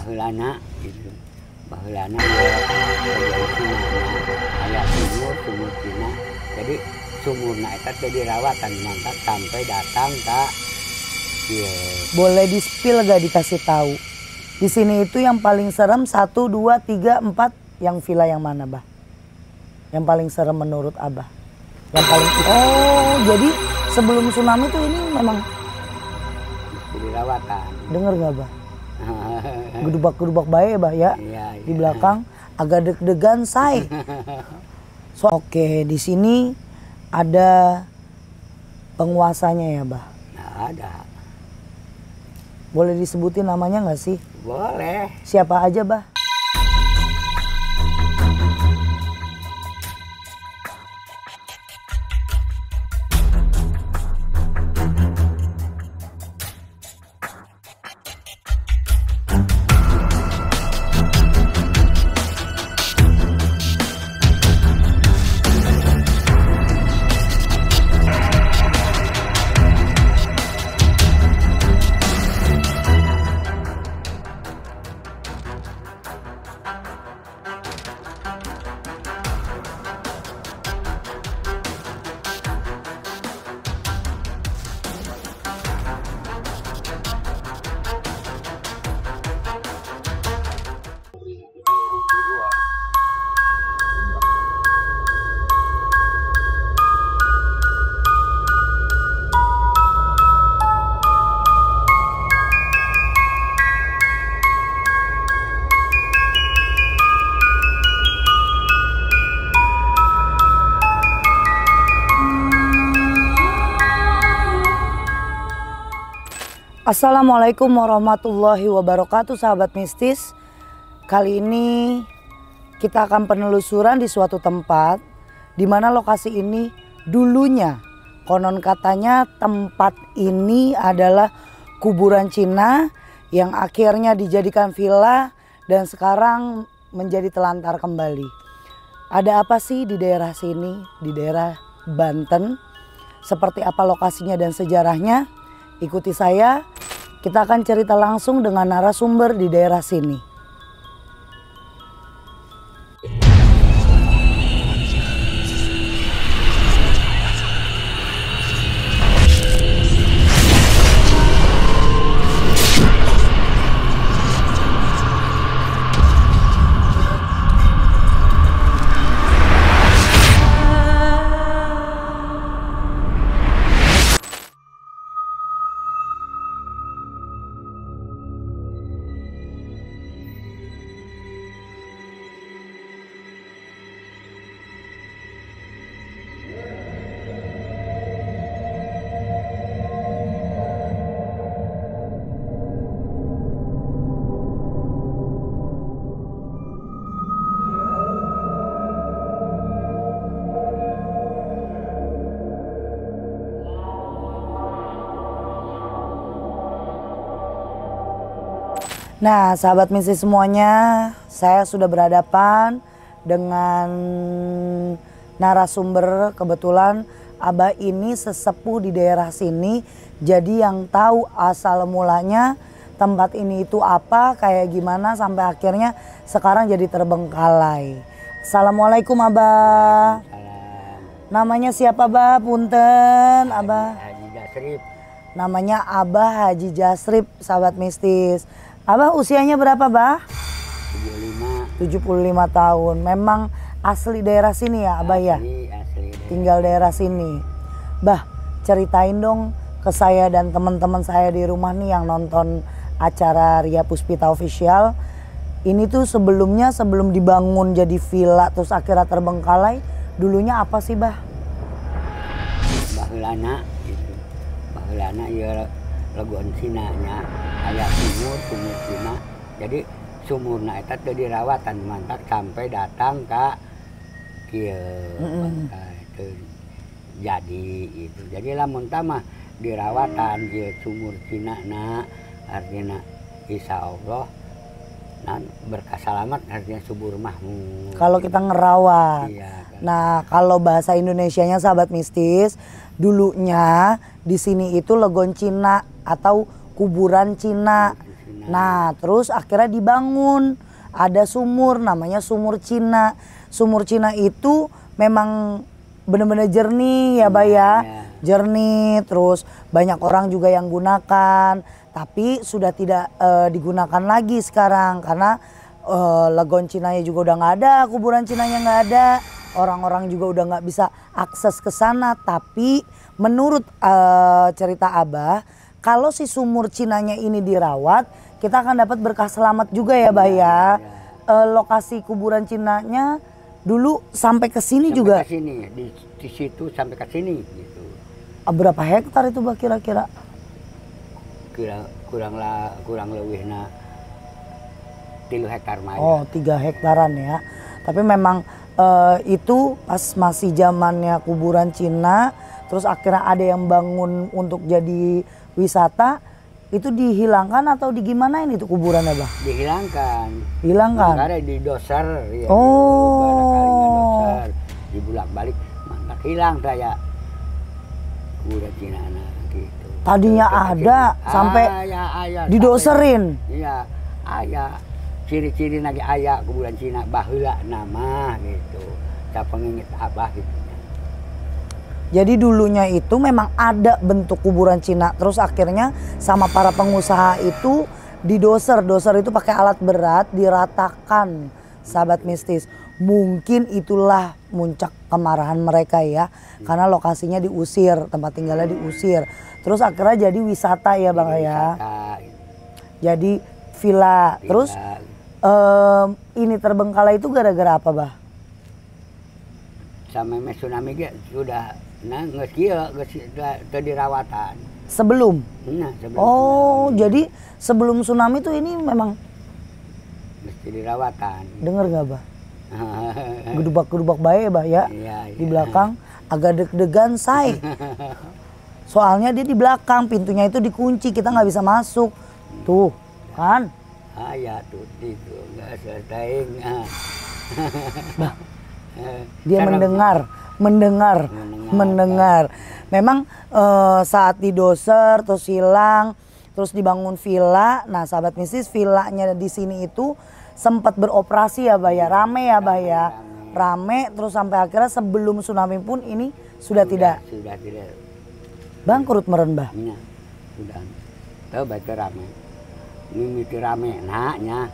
baheulana gitu. Baheulana aya sumur Cina. Jadi sumurna eta teh dirawatan mantap sampai datang ka ieu. Boleh di-spill gak dikasih tahu? Di sini itu yang paling serem 1, 2, 3, 4 yang villa yang mana, Bah? Yang paling serem menurut Abah? Yang paling jadi sebelum tsunami tuh ini memang dirawatan. Dengar gak, Bah? Gedubak-gedubak bae, Bah ya. Iya. Di belakang agak deg-degan, say. Oke, di sini ada penguasanya ya, Bah? Nah, ada. Boleh disebutin namanya nggak sih? Boleh. Siapa aja, Bah? Assalamualaikum warahmatullahi wabarakatuh, sahabat mistis. Kali ini kita akan penelusuran di suatu tempat di mana lokasi ini dulunya konon katanya tempat ini adalah kuburan Cina yang akhirnya dijadikan villa dan sekarang menjadi telantar kembali. Ada apa sih di daerah sini, di daerah Banten? Seperti apa lokasinya dan sejarahnya? Ikuti saya, kita akan cerita langsung dengan narasumber di daerah sini. Nah, sahabat mistis semuanya, saya sudah berhadapan dengan narasumber. Kebetulan Abah ini sesepuh di daerah sini, jadi yang tahu asal mulanya tempat ini itu apa, kayak gimana sampai akhirnya sekarang jadi terbengkalai. Assalamualaikum, Abah. Namanya siapa, Bah? Punten, Abah. Haji Jasrip. Namanya Abah Haji Jasrip, sahabat mistis. Abah usianya berapa, Bah? 75 tahun. Memang asli daerah sini ya, Abah ya? Asli. Tinggal daerah sini. Bah, ceritain dong ke saya dan teman-teman saya di rumah nih yang nonton acara Ria Puspita Official. Ini tuh sebelumnya sebelum dibangun jadi villa terus akhirnya terbengkalai, dulunya apa sih, Bah? Baheulana gitu. Baheulana ieu legon Cinanya aya sumur Cina. Jadi sumurna eta teh dirawatan mantap sampai datang ka kieu. Jadi itu. Jadi lamun tah mah dirawatan ieu sumur Cinana artinya insyaallah nan berkah selamat artinya subur mahmud. Kalau kita ngerawat. Iya, kan. Nah, kalau bahasa Indonesianya sahabat mistis, dulunya di sini itu legon Cina atau kuburan Cina. Nah, terus akhirnya dibangun. Ada sumur namanya sumur Cina. Sumur Cina itu memang benar-benar jernih ya, Bah ya. Jernih, terus banyak orang juga yang gunakan. Tapi sudah tidak digunakan lagi sekarang karena Legon Cinanya juga udah nggak ada, kuburan Cinanya nggak ada. Orang-orang juga udah nggak bisa akses ke sana. Tapi menurut cerita Abah, kalau si sumur Cinanya ini dirawat, kita akan dapat berkah selamat juga ya, Bah ya. Lokasi kuburan Cinanya dulu sampai ke sini juga. Ke sini, di situ sampai ke sini gitu. Berapa hektar itu, Bah, kira-kira? Kurang lebih 3 hektar mah. Oh, 3 hektaran ya. Tapi memang itu pas masih zamannya kuburan Cina, terus akhirnya ada yang bangun untuk jadi wisata, itu dihilangkan atau digimanain itu kuburannya, Bah? Dihilangkan. Hilangkan. Makanya didoser ya. Oh. Doser, dibulak-balik, mana hilang saya kuburan Cina gitu. Tadinya ada sampai didoserin. Iya, ayah. Ciri-ciri lagi ayah kuburan Cina baheula nama gitu. Saya penginget Abah gitu. Jadi dulunya itu memang ada bentuk kuburan Cina, terus akhirnya sama para pengusaha itu didoser. Doser itu pakai alat berat, diratakan, sahabat mistis. Mungkin itulah muncak kemarahan mereka ya, karena lokasinya diusir, tempat tinggalnya diusir. Terus akhirnya jadi wisata ya, Bang ya. Jadi villa. Terus ini terbengkalai itu gara-gara apa, Bah? Sama tsunami sudah geus kieu geus teu dirawatan. Sebelum? Nah, sebelum tsunami. Jadi sebelum tsunami tuh ini memang mesti dirawatan. Dengar nggak, Bah? Gedubak-gedubak bae, Bah ya. Iya. Di belakang agak deg-degan say. Soalnya dia di belakang, pintunya itu dikunci, kita nggak bisa masuk. Tuh, kan? Ya tuh itu nggak selesai. Bah, dia mendengar. Memang saat didoser terus hilang, terus dibangun villa. Nah, sahabat mistis, villanya di sini itu sempat beroperasi ya, Bah ya. Rame ya, Bah ya. Rame terus sampai akhirnya sebelum tsunami pun ini sudah tidak bangkrut meren, Bah. Iya, sudah. Tahu baca rame. Mimiti rame naknya.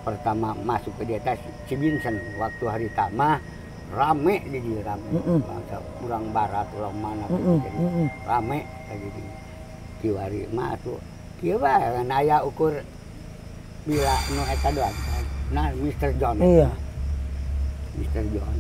Pertama masuk ke dia si Vincent waktu hari tamah rame jadi rame. Kurang barat, kurang mana jadi rame lagi di kiwari masuk. Kieu bae aya ukur bila nu eta doang. Nah, Mr. John. Iya. Mr. John.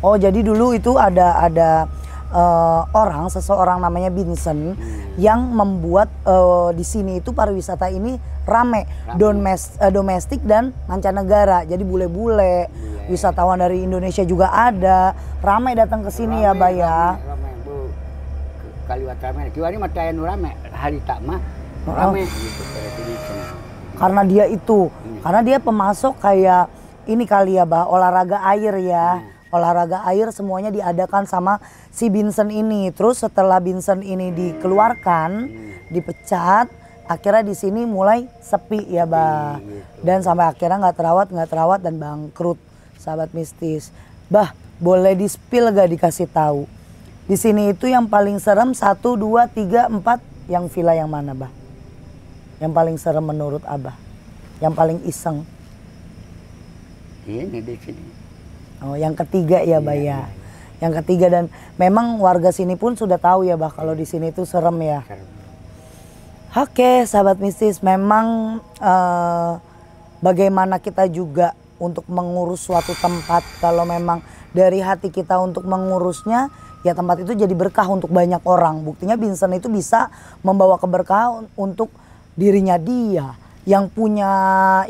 Oh, jadi dulu itu ada seseorang namanya Vincent yang membuat di sini itu pariwisata ini rame. Domestik dan mancanegara. Jadi bule-bule, wisatawan dari Indonesia juga ada, rame datang ke sini ya, Bah ya. Rame Bu. Kaliwat rame. Kiwari mah teh anu rame, hari tak mah rame gitu. Karena dia itu, karena dia pemasok kayak ini kali ya, Bah, olahraga air ya. Olahraga air semuanya diadakan sama si Vincent ini. Terus setelah Vincent ini dikeluarkan, dipecat, akhirnya di sini mulai sepi ya, Bah. Dan sampai akhirnya nggak terawat dan bangkrut, sahabat mistis. Bah, boleh di-spill gak dikasih tahu? Di sini itu yang paling serem 1, 2, 3, 4, yang villa yang mana, Bah? Yang paling serem menurut Abah? Yang paling iseng? Ini di sini. Oh, yang ketiga ya, Bah ya. Yang ketiga, dan memang warga sini pun sudah tahu ya, Bah, kalau di sini itu serem ya. Oke, sahabat mistis, memang bagaimana kita juga untuk mengurus suatu tempat, kalau memang dari hati kita untuk mengurusnya, ya tempat itu jadi berkah untuk banyak orang. Buktinya Vincent itu bisa membawa keberkahan untuk dirinya dia, yang punya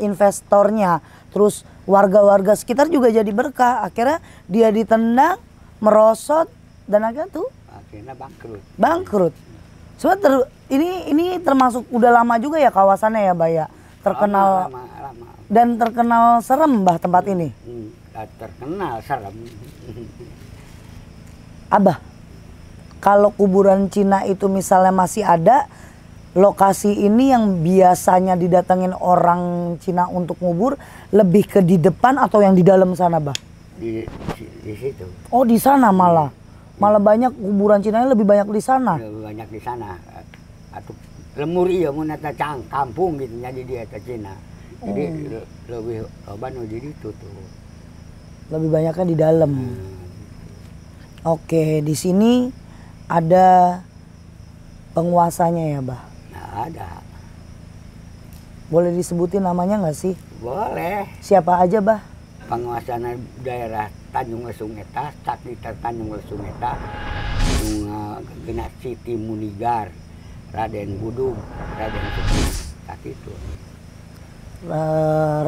investornya, terus warga-warga sekitar juga jadi berkah. Akhirnya dia ditendang, merosot, dan akhirnya bangkrut. Soalnya ini termasuk udah lama juga ya kawasannya ya, Bah ya. Terkenal lama. Dan terkenal serem, Bah, tempat ini. Terkenal serem. Abah, kalau kuburan Cina itu misalnya masih ada, lokasi ini yang biasanya didatengin orang Cina untuk ngubur lebih ke di depan atau yang di dalam sana, Bah? Di situ. Oh, di sana malah. Malah banyak kuburan Cina lebih banyak di sana. Lebih banyak di sana. Atau lemur iya mun eta kampung gitu jadi dia ke Cina. Jadi lebih loba nu di situ tuh. Lebih banyaknya di dalam. Oke, di sini ada penguasanya ya, Bah? Nah, ada. Boleh disebutin namanya nggak sih? Boleh. Siapa aja, Bah? Penguasa daerah Tanjung Lesung eta, Saklita Tanjung Lesung eta, kena Siti Munigar, Raden Budug, Raden Supena, itu.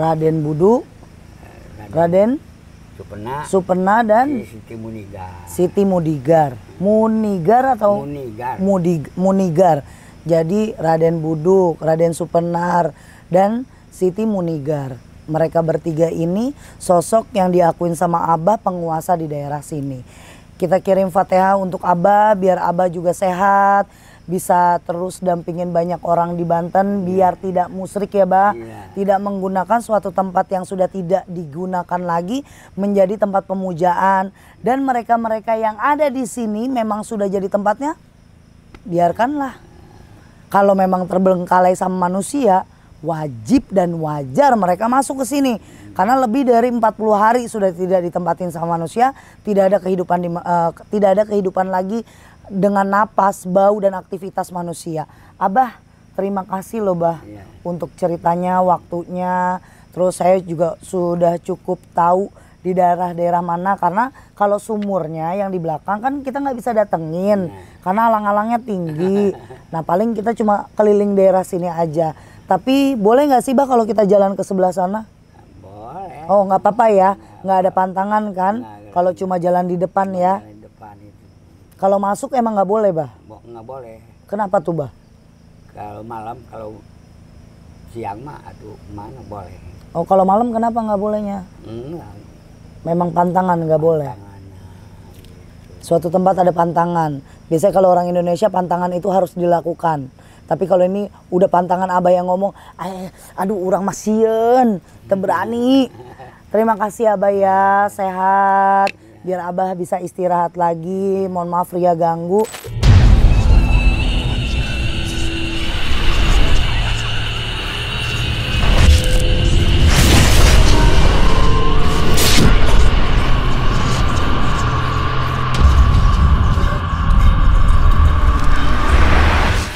Raden Budug, Raden Supena dan Siti Munigar. Siti Munigar. Munigar atau Munigar. Munigar. Jadi Raden Budug, Raden Supenar dan Siti Munigar. Mereka bertiga ini sosok yang diakuin sama Abah penguasa di daerah sini. Kita kirim Fatihah untuk Abah biar Abah juga sehat, bisa terus dampingin banyak orang di Banten biar tidak musyrik ya, Bah. Tidak menggunakan suatu tempat yang sudah tidak digunakan lagi menjadi tempat pemujaan, dan mereka-mereka yang ada di sini memang sudah jadi tempatnya, biarkanlah. Kalau memang terbengkalai sama manusia, wajib dan wajar mereka masuk ke sini. Karena lebih dari 40 hari sudah tidak ditempatin sama manusia, tidak ada kehidupan lagi dengan napas, bau dan aktivitas manusia. Abah, terima kasih loh, Bah, untuk ceritanya, waktunya. Terus saya juga sudah cukup tahu di daerah-daerah mana, karena kalau sumurnya yang di belakang kan kita nggak bisa datengin karena alang-alangnya tinggi. Nah, paling kita cuma keliling daerah sini aja. Tapi boleh nggak sih, Bah, kalau kita jalan ke sebelah sana? Boleh. Oh, nggak apa-apa ya, nggak ada pantangan kan? Kalau cuma jalan di depan ya. Kalau masuk emang nggak boleh, Bah? Nggak boleh. Kenapa tuh, Bah? Kalau malam, kalau siang mah aduh mana boleh. Oh, kalau malam kenapa nggak bolehnya? Enggak. Memang pantangan nggak boleh. Suatu tempat ada pantangan. Biasanya kalau orang Indonesia pantangan itu harus dilakukan. Tapi kalau ini udah pantangan Abah yang ngomong, aduh orang masieun, teu berani. Terima kasih Abah ya, sehat. Biar Abah bisa istirahat lagi. Mohon maaf Ria ganggu.